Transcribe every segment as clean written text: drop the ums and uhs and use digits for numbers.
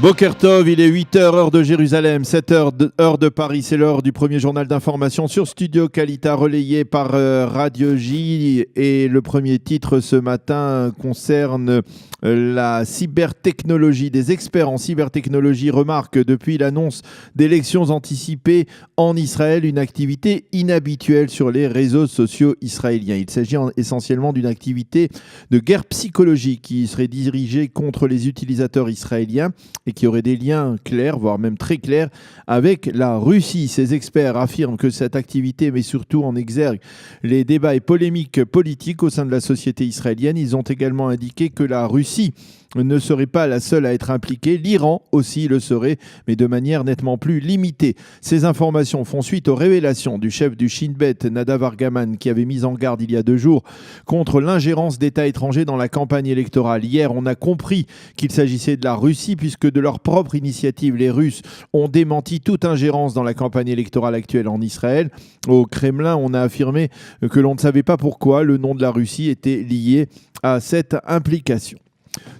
Boker Tov, il est 8h, heure de Jérusalem, 7h, heure de Paris. C'est l'heure du premier journal d'information sur Studio Kalita, relayé par Radio J. Et le premier titre ce matin concerne la cybertechnologie. Des experts en cybertechnologie remarquent depuis l'annonce d'élections anticipées en Israël une activité inhabituelle sur les réseaux sociaux israéliens. Il s'agit essentiellement d'une activité de guerre psychologique qui serait dirigée contre les utilisateurs israéliens et qui aurait des liens clairs, voire même très clairs, avec la Russie. Ces experts affirment que cette activité met surtout en exergue les débats et polémiques politiques au sein de la société israélienne. Ils ont également indiqué que la Russie ne serait pas la seule à être impliquée. L'Iran aussi le serait, mais de manière nettement plus limitée. Ces informations font suite aux révélations du chef du Shin Bet, Nadav Argaman, qui avait mis en garde il y a 2 jours contre l'ingérence d'États étrangers dans la campagne électorale. Hier, on a compris qu'il s'agissait de la Russie, puisque de leur propre initiative, les Russes ont démenti toute ingérence dans la campagne électorale actuelle en Israël. Au Kremlin, on a affirmé que l'on ne savait pas pourquoi le nom de la Russie était lié à cette implication.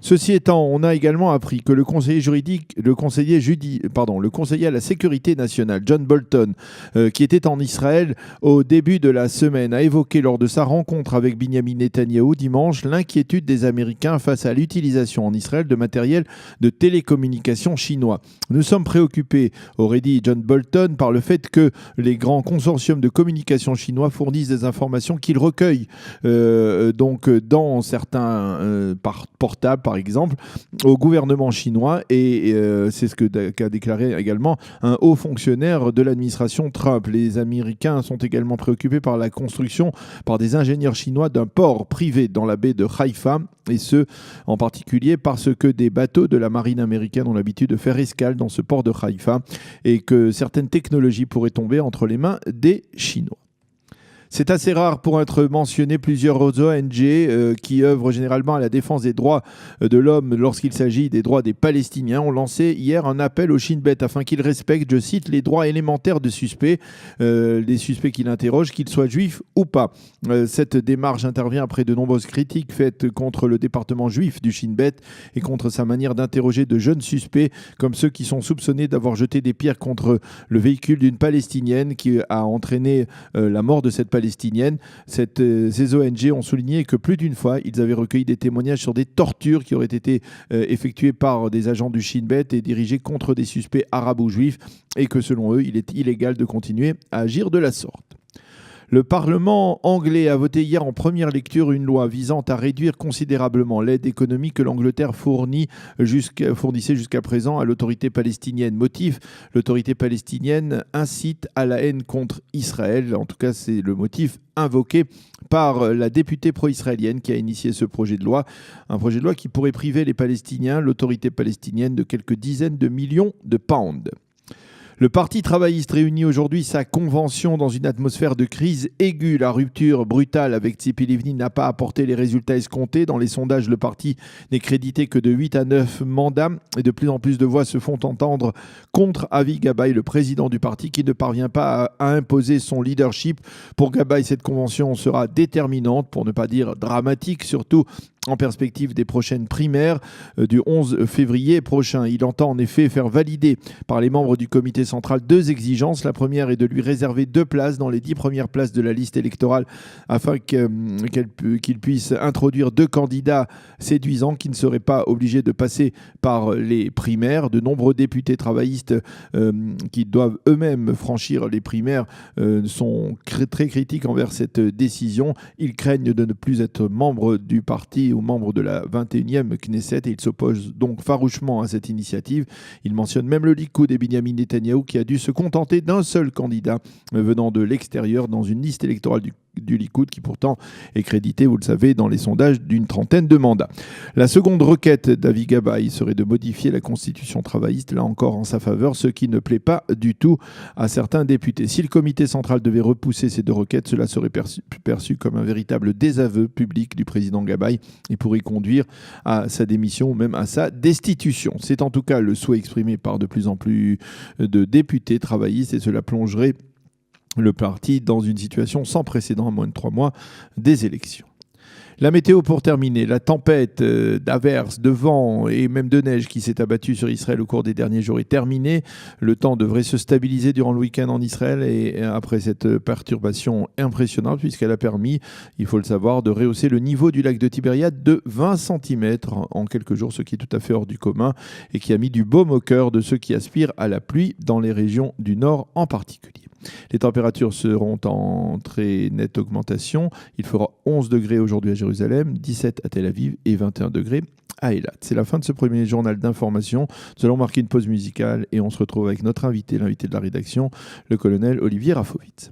Ceci étant, on a également appris que le conseiller à la sécurité nationale, John Bolton, qui était en Israël au début de la semaine, a évoqué lors de sa rencontre avec Binyamin Netanyahou dimanche l'inquiétude des Américains face à l'utilisation en Israël de matériel de télécommunication chinois. Nous sommes préoccupés, aurait dit John Bolton, par le fait que les grands consortiums de communication chinois fournissent des informations qu'ils recueillent donc dans certains portables, par exemple, au gouvernement chinois, et c'est ce qu'a déclaré également un haut fonctionnaire de l'administration Trump. Les Américains sont également préoccupés par la construction par des ingénieurs chinois d'un port privé dans la baie de Haïfa, et ce en particulier parce que des bateaux de la marine américaine ont l'habitude de faire escale dans ce port de Haïfa et que certaines technologies pourraient tomber entre les mains des Chinois. C'est assez rare pour être mentionné. Plusieurs ONG qui œuvrent généralement à la défense des droits de l'homme lorsqu'il s'agit des droits des Palestiniens ont lancé hier un appel au Shin Bet afin qu'il respecte, je cite, les droits élémentaires de suspects, des suspects qu'il interroge, qu'ils soient juifs ou pas. Cette démarche intervient après de nombreuses critiques faites contre le département juif du Shin Bet et contre sa manière d'interroger de jeunes suspects comme ceux qui sont soupçonnés d'avoir jeté des pierres contre le véhicule d'une Palestinienne qui a entraîné la mort de cette Palestinienne. Ces ONG ont souligné que plus d'une fois, ils avaient recueilli des témoignages sur des tortures qui auraient été effectuées par des agents du Shin Bet et dirigées contre des suspects arabes ou juifs, et que selon eux, il est illégal de continuer à agir de la sorte. Le Parlement anglais a voté hier en première lecture une loi visant à réduire considérablement l'aide économique que l'Angleterre fournissait jusqu'à présent à l'autorité palestinienne. Motif, l'autorité palestinienne incite à la haine contre Israël. En tout cas, c'est le motif invoqué par la députée pro-israélienne qui a initié ce projet de loi. Un projet de loi qui pourrait priver les Palestiniens, l'autorité palestinienne, de quelques dizaines de millions de pounds. Le Parti travailliste réunit aujourd'hui sa convention dans une atmosphère de crise aiguë. La rupture brutale avec Tzipi Livni n'a pas apporté les résultats escomptés. Dans les sondages, le parti n'est crédité que de 8 à 9 mandats et de plus en plus de voix se font entendre contre Avi Gabay, le président du parti, qui ne parvient pas à imposer son leadership. Pour Gabay, cette convention sera déterminante, pour ne pas dire dramatique, surtout en perspective des prochaines primaires du 11 février prochain. Il entend en effet faire valider par les membres du comité central 2 exigences. La première est de lui réserver 2 places dans les 10 premières places de la liste électorale afin qu'il puisse introduire 2 candidats séduisants qui ne seraient pas obligés de passer par les primaires. De nombreux députés travaillistes qui doivent eux-mêmes franchir les primaires sont très critiques envers cette décision. Ils craignent de ne plus être membres du parti ou membres de la 21e Knesset et ils s'opposent donc farouchement à cette initiative. Ils mentionnent même le Likoud et Binyamin Netanyahou qui a dû se contenter d'un seul candidat venant de l'extérieur dans une liste électorale du Likoud qui pourtant est crédité, vous le savez, dans les sondages d'une trentaine de mandats. La seconde requête d'Avi Gabay serait de modifier la constitution travailliste, là encore en sa faveur, ce qui ne plaît pas du tout à certains députés. Si le comité central devait repousser ces 2 requêtes, cela serait perçu comme un véritable désaveu public du président Gabay et pourrait conduire à sa démission ou même à sa destitution. C'est en tout cas le souhait exprimé par de plus en plus de députés travaillistes et cela plongerait le parti dans une situation sans précédent à moins de 3 mois des élections. La météo pour terminer, la tempête d'averses, de vent et même de neige qui s'est abattue sur Israël au cours des derniers jours est terminée. Le temps devrait se stabiliser durant le week-end en Israël et après cette perturbation impressionnante puisqu'elle a permis, il faut le savoir, de rehausser le niveau du lac de Tibériade de 20 cm en quelques jours, ce qui est tout à fait hors du commun et qui a mis du baume au cœur de ceux qui aspirent à la pluie dans les régions du nord en particulier. Les températures seront en très nette augmentation. Il fera 11 degrés aujourd'hui à Jérusalem, 17 à Tel Aviv et 21 degrés à Eilat. C'est la fin de ce premier journal d'information. Nous allons marquer une pause musicale et on se retrouve avec notre invité, l'invité de la rédaction, le colonel Olivier Rafovitz.